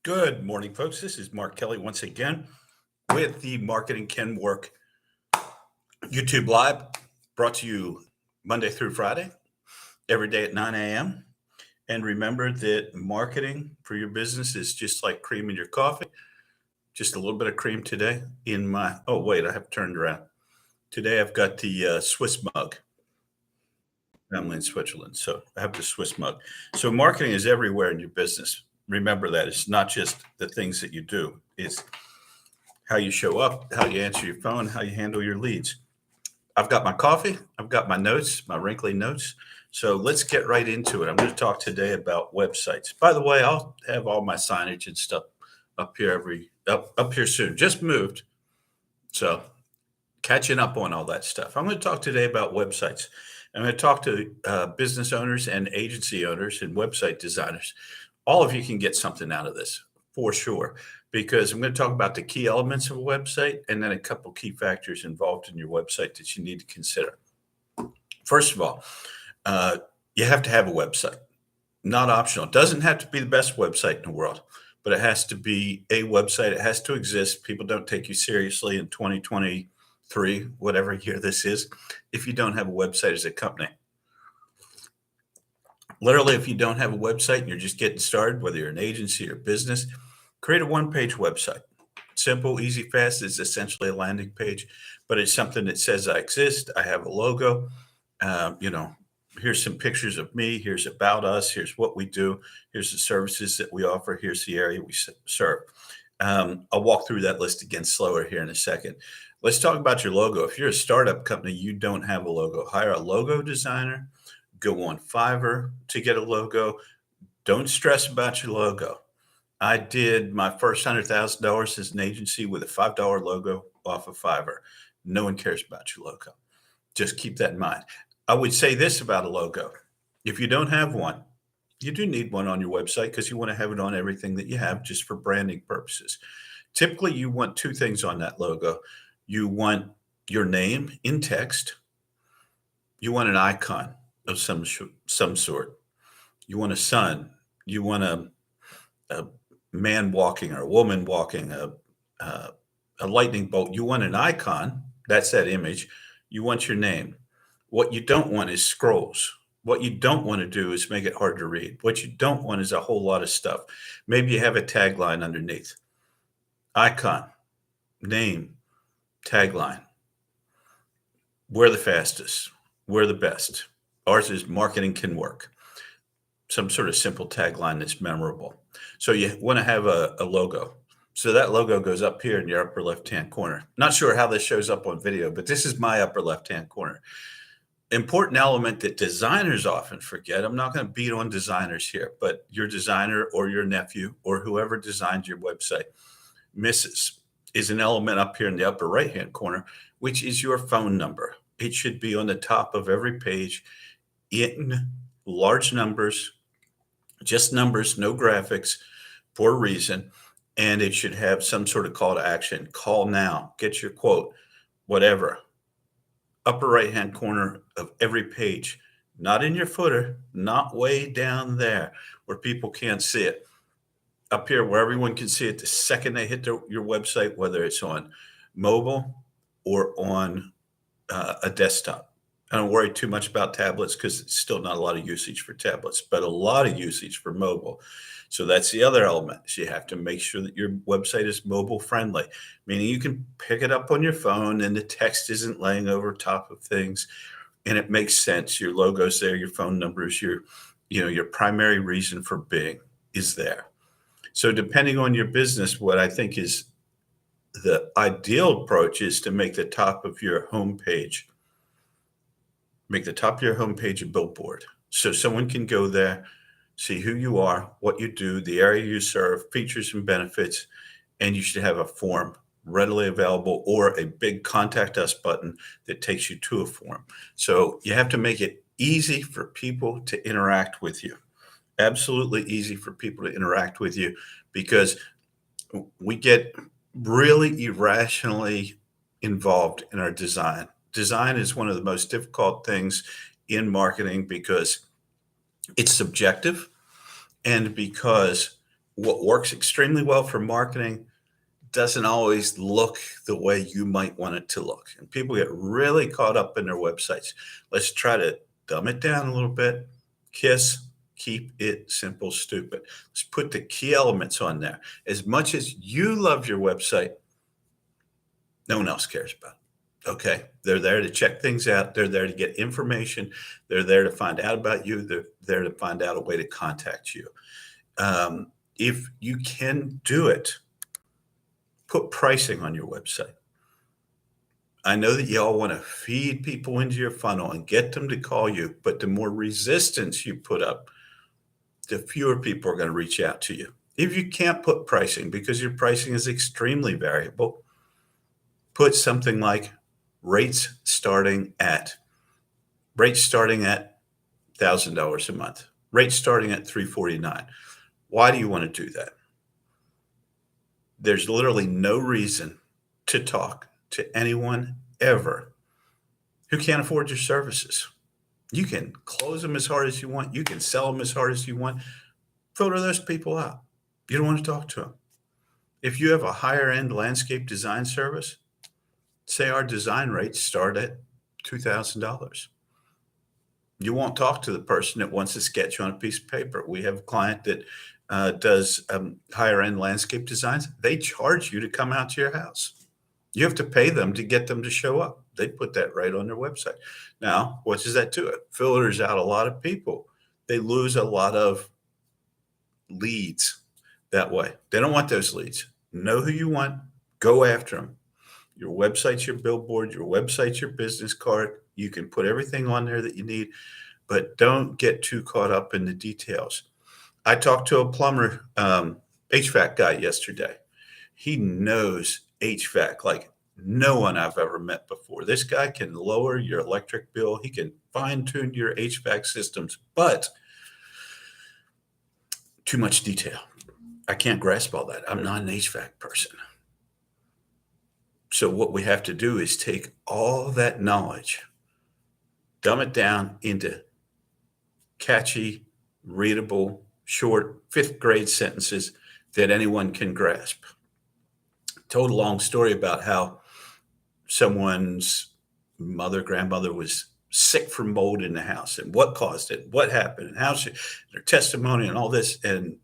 Good morning, folks. This is Mark Kelly once again with the Marketing Can Work YouTube Live, brought to you Monday through Friday, every day at 9 a.m. And remember that marketing for your business is just like cream in your coffee. Just a little bit of cream today in my, oh, wait, I have turned around. Today I've got the Swiss mug. I'm in Switzerland, so I have the Swiss mug. So marketing is everywhere in your business. Remember that it's not just the things that you do. It's how you show up, how you answer your phone, how you handle your leads. I've got my coffee, I've got my notes, my wrinkly notes. So let's get right into it. I'm going to talk today about websites. By the way, I'll have all my signage and stuff up here soon. Just moved, so catching up on all that stuff. I'm going to talk today about websites. I'm going to talk to business owners and agency owners and website designers. All of you can get something out of this for sure, because I'm going to talk about the key elements of a website and then a couple key factors involved in your website that you need to consider. First of all, you have to have a website, not optional. It doesn't have to be the best website in the world, but it has to be a website. It has to exist. People don't take you seriously in 2023, whatever year this is, if you don't have a website as a company. Literally, if you don't have a website and you're just getting started, whether you're an agency or business, create a one-page website. Simple, easy, fast. It's essentially a landing page, but it's something that says I exist. I have a logo. Here's some pictures of me. Here's about us. Here's what we do. Here's the services that we offer. Here's the area we serve. I'll walk through that list again slower here in a second. Let's talk about your logo. If you're a startup company, you don't have a logo. Hire a logo designer. Go on Fiverr to get a logo. Don't stress about your logo. I did my first $100,000 as an agency with a $5 logo off of Fiverr. No one cares about your logo. Just keep that in mind. I would say this about a logo. If you don't have one, you do need one on your website because you want to have it on everything that you have just for branding purposes. Typically, you want two things on that logo. You want your name in text. You want an icon of some sort. You want a sun. You want a man walking or a woman walking, a lightning bolt. You want an icon. That's that image. You want your name. What you don't want is scrolls. What you don't want to do is make it hard to read. What you don't want is a whole lot of stuff. Maybe you have a tagline underneath. Icon, name, tagline. We're the fastest. We're the best. Ours is marketing can work. Some sort of simple tagline that's memorable. So you want to have a logo. So that logo goes up here in your upper left-hand corner. Not sure how this shows up on video, but this is my upper left-hand corner. Important element that designers often forget. I'm not going to beat on designers here, but your designer or your nephew or whoever designed your website misses is an element up here in the upper right-hand corner, which is your phone number. It should be on the top of every page in large numbers, just numbers, no graphics, for a reason. And it should have some sort of call to action. Call now, get your quote, whatever. Upper right-hand corner of every page, not in your footer, not way down there where people can't see it. Up here where everyone can see it the second they hit your website, whether it's on mobile or on a desktop. I don't worry too much about tablets because it's still not a lot of usage for tablets, but a lot of usage for mobile. So that's the other element. So you have to make sure that your website is mobile friendly, meaning you can pick it up on your phone and the text isn't laying over top of things and it makes sense. Your logo's there, your phone numbers, your primary reason for being is there. So depending on your business, what I think is the ideal approach is to make the top of your homepage a billboard. So someone can go there, see who you are, what you do, the area you serve, features and benefits, and you should have a form readily available or a big contact us button that takes you to a form. So you have to make it easy for people to interact with you. Absolutely easy for people to interact with you because we get really irrationally involved in our design. Design is one of the most difficult things in marketing because it's subjective and because What works extremely well for marketing doesn't always look the way you might want it to look. And people get really caught up in their websites. Let's try to dumb it down a little bit. KISS, keep it simple, stupid. Let's put the key elements on there. As much as you love your website, no one else cares about it. Okay. They're there to check things out. They're there to get information. They're there to find out about you. They're there to find out a way to contact you. If you can do it, put pricing on your website. I know that y'all want to feed people into your funnel and get them to call you, but the more resistance you put up, the fewer people are going to reach out to you. If you can't put pricing because your pricing is extremely variable, put something like rates starting at $1,000 a month, rates starting at $349. Why do you want to do that? There's literally no reason to talk to anyone ever who can't afford your services. You can close them as hard as you want. You can sell them as hard as you want. Filter those people out. You don't want to talk to them. If you have a higher end landscape design service, say our design rates start at $2,000. You won't talk to the person that wants a sketch on a piece of paper. We have a client that does higher end landscape designs. They charge you to come out to your house. You have to pay them to get them to show up. They put that right on their website. Now, what does that do? It filters out a lot of people. They lose a lot of leads that way. They don't want those leads. Know who you want. Go after them. Your website's your billboard. Your website's your business card. You can put everything on there that you need, but don't get too caught up in the details. I talked to a plumber, HVAC guy yesterday. He knows HVAC like no one I've ever met before. This guy can lower your electric bill. He can fine tune your HVAC systems, but too much detail. I can't grasp all that. I'm not an HVAC person. So what we have to do is take all that knowledge, dumb it down into catchy, readable, short, fifth grade sentences that anyone can grasp. Told a long story about how someone's mother, grandmother was sick from mold in the house and what caused it, what happened, and how their testimony and all this. And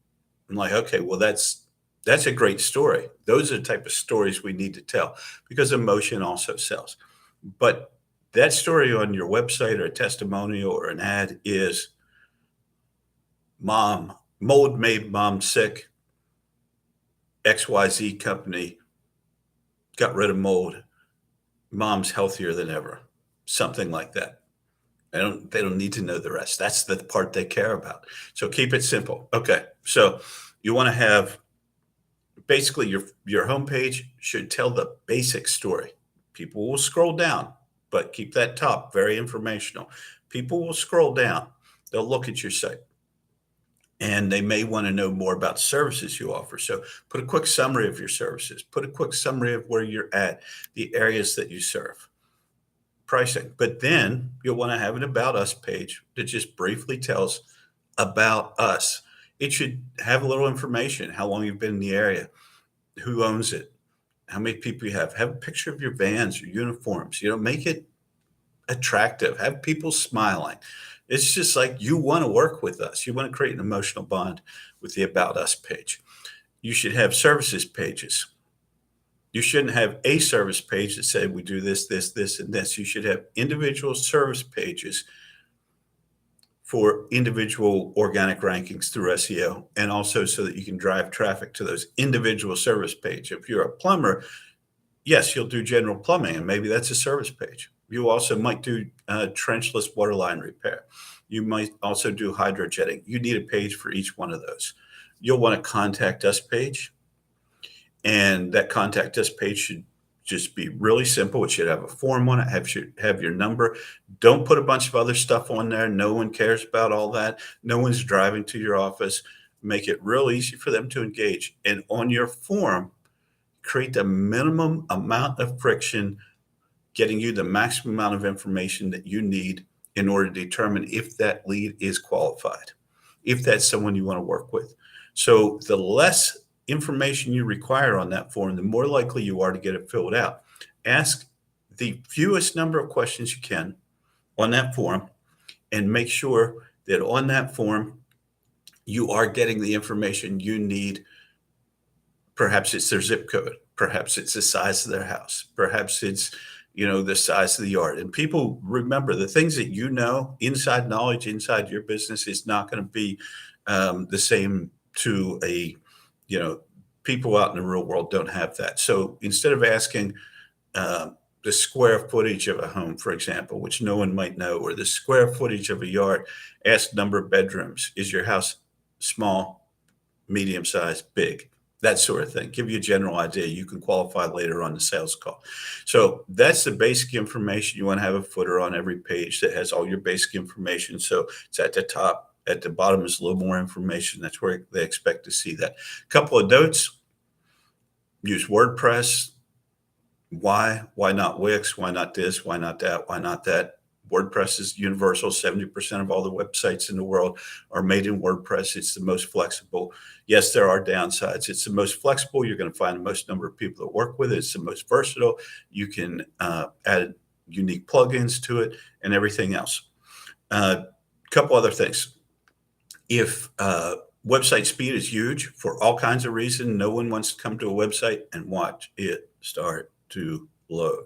I'm like, okay, well, that's a great story. Those are the type of stories we need to tell because emotion also sells. But that story on your website or a testimonial or an ad is mold made mom sick. XYZ company got rid of mold. Mom's healthier than ever. Something like that. They don't need to know the rest. That's the part they care about. So keep it simple. Okay. So you want to have basically your homepage should tell the basic story. People will scroll down, but keep that top very informational. People will scroll down. They'll look at your site and they may want to know more about services you offer. So put a quick summary of your services, put a quick summary of where you're at, the areas that you serve, pricing. But then you'll want to have an About Us page that just briefly tells about us. It should have a little information, how long you've been in the area, who owns it, how many people you have a picture of your vans, your uniforms, make it attractive, have people smiling. It's just like you want to work with us. You want to create an emotional bond with the About Us page. You should have services pages. You shouldn't have a service page that said we do this, this, this, and this. You should have individual service pages for individual organic rankings through SEO, and also so that you can drive traffic to those individual service page. If you're a plumber, yes, you'll do general plumbing, and maybe that's a service page. You also might do trenchless waterline repair. You might also do hydrojetting. You need a page for each one of those. You'll want a contact us page, and that contact us page should just be really simple. It should have a form on it, should have your number. Don't put a bunch of other stuff on there. No one cares about all that. No one's driving to your office. Make it real easy for them to engage. And on your form, create the minimum amount of friction, getting you the maximum amount of information that you need in order to determine if that lead is qualified, if that's someone you want to work with. So the less information you require on that form, the more likely you are to get it filled out. Ask the fewest number of questions you can on that form and make sure that on that form you are getting the information you need. Perhaps it's their zip code, perhaps it's the size of their house, perhaps it's the size of the yard. And people remember the things that inside knowledge inside your business is not going to be the same to a you know people out in the real world don't have that. So instead of asking the square footage of a home, for example, which no one might know, or the square footage of a yard, ask number of bedrooms. Is your house small, medium size, big? That sort of thing. Give you a general idea. You can qualify later on the sales call. So that's the basic information. You want to have a footer on every page that has all your basic information. So it's at the top. At the bottom is a little more information. That's where they expect to see that. Couple of notes. Use WordPress. Why? Why not Wix? Why not this? Why not that? Why not that? WordPress is universal. 70% of all the websites in the world are made in WordPress. It's the most flexible. Yes, there are downsides. It's the most flexible. You're going to find the most number of people that work with it. It's the most versatile. You can add unique plugins to it and everything else. A couple other things. If website speed is huge for all kinds of reasons, no one wants to come to a website and watch it start to load.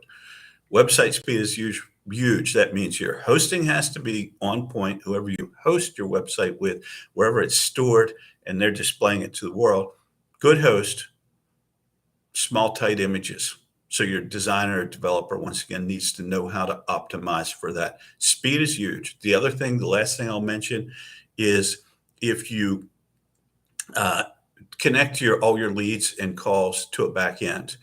Website speed is huge. That means your hosting has to be on point. Whoever you host your website with, wherever it's stored, and they're displaying it to the world. Good host, small, tight images. So your designer or developer, once again, needs to know how to optimize for that. Speed is huge. The last thing I'll mention is if you connect all your leads and calls to a back end.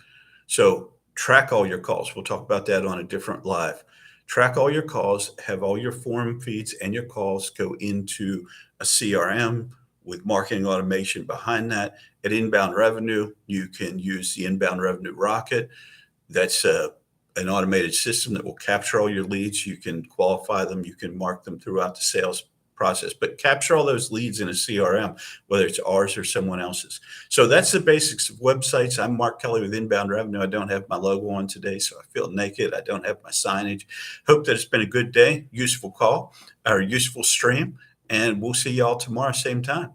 So track all your calls. We'll talk about that on a different live. Track all your calls, have all your form feeds and your calls go into a CRM with marketing automation behind that. At Inbound Revenue, you can use the Inbound Revenue Rocket. That's an automated system that will capture all your leads. You can qualify them. You can mark them throughout the sales process, but capture all those leads in a CRM, whether it's ours or someone else's. So that's the basics of websites. I'm Mark Kelly with Inbound Revenue. I don't have my logo on today, so I feel naked. I don't have my signage. Hope that it's been a good day, useful call, or useful stream, and we'll see y'all tomorrow, same time.